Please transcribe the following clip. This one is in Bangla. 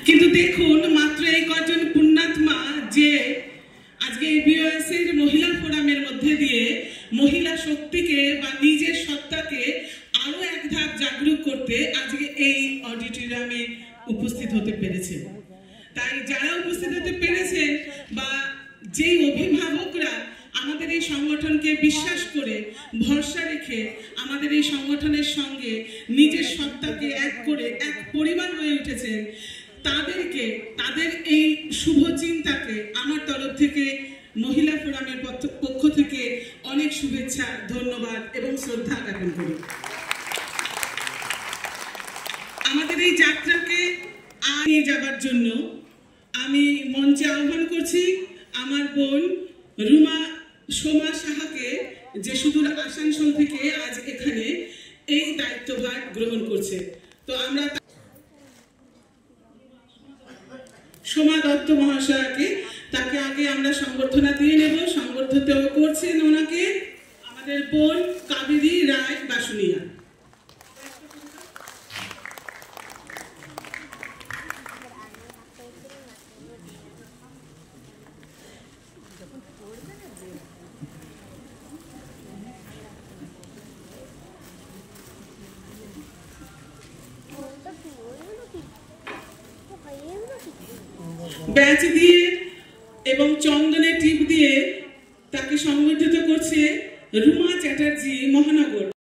কিন্তু দেখুন মাত্র এই কজন পুণ্যাত্মা যে আজকে এবিওএস এর মহিলা ফোরামের মধ্যে দিয়ে মহিলা শক্তিকে বা নিজের সত্তাকে আরো এক ধাপ জাগরুক করতে আজকে এই অডিটোরিয়ামে উপস্থিত হতে পেরেছে। তাই যারা উপস্থিত হতে পেরেছে বা যে অভিভাবকরা আমাদের এই সংগঠনকে বিশ্বাস করে ভরসা রেখে আমাদের এই সংগঠনের সঙ্গে নিজের সত্তাকে এক করে এক পরিবার হয়ে উঠেছেন, তাদেরকে তাদের এই শুভ চিন্তাকে আমার তরফ থেকে মহিলা ফোরামের পক্ষ থেকে অনেক শুভেচ্ছা, ধন্যবাদ এবং শ্রদ্ধা জ্ঞাপন করি। আমাদের এই যাত্রাকে নিয়ে যাবার জন্য আমি মঞ্চে আহ্বান করছি আমার বোন সোমা সাহাকে, যে সুদূর আসানসোল থেকে আজ এখানে এই দায়িত্বভার গ্রহণ করছে। তো আমরা সোমা দত্ত মহাশয়কে তাকে আগে আমরা সংবর্ধনা দিয়ে নেব। সংবর্ধিত করছেন ওনাকে আমাদের বোন কাবেরী রায় বাসুনিয়া। ব্যাচ দিয়ে এবং চন্দনের টিপ দিয়ে তাকে সংবর্ধিত করছে রুমা চ্যাটার্জি, মহানগর।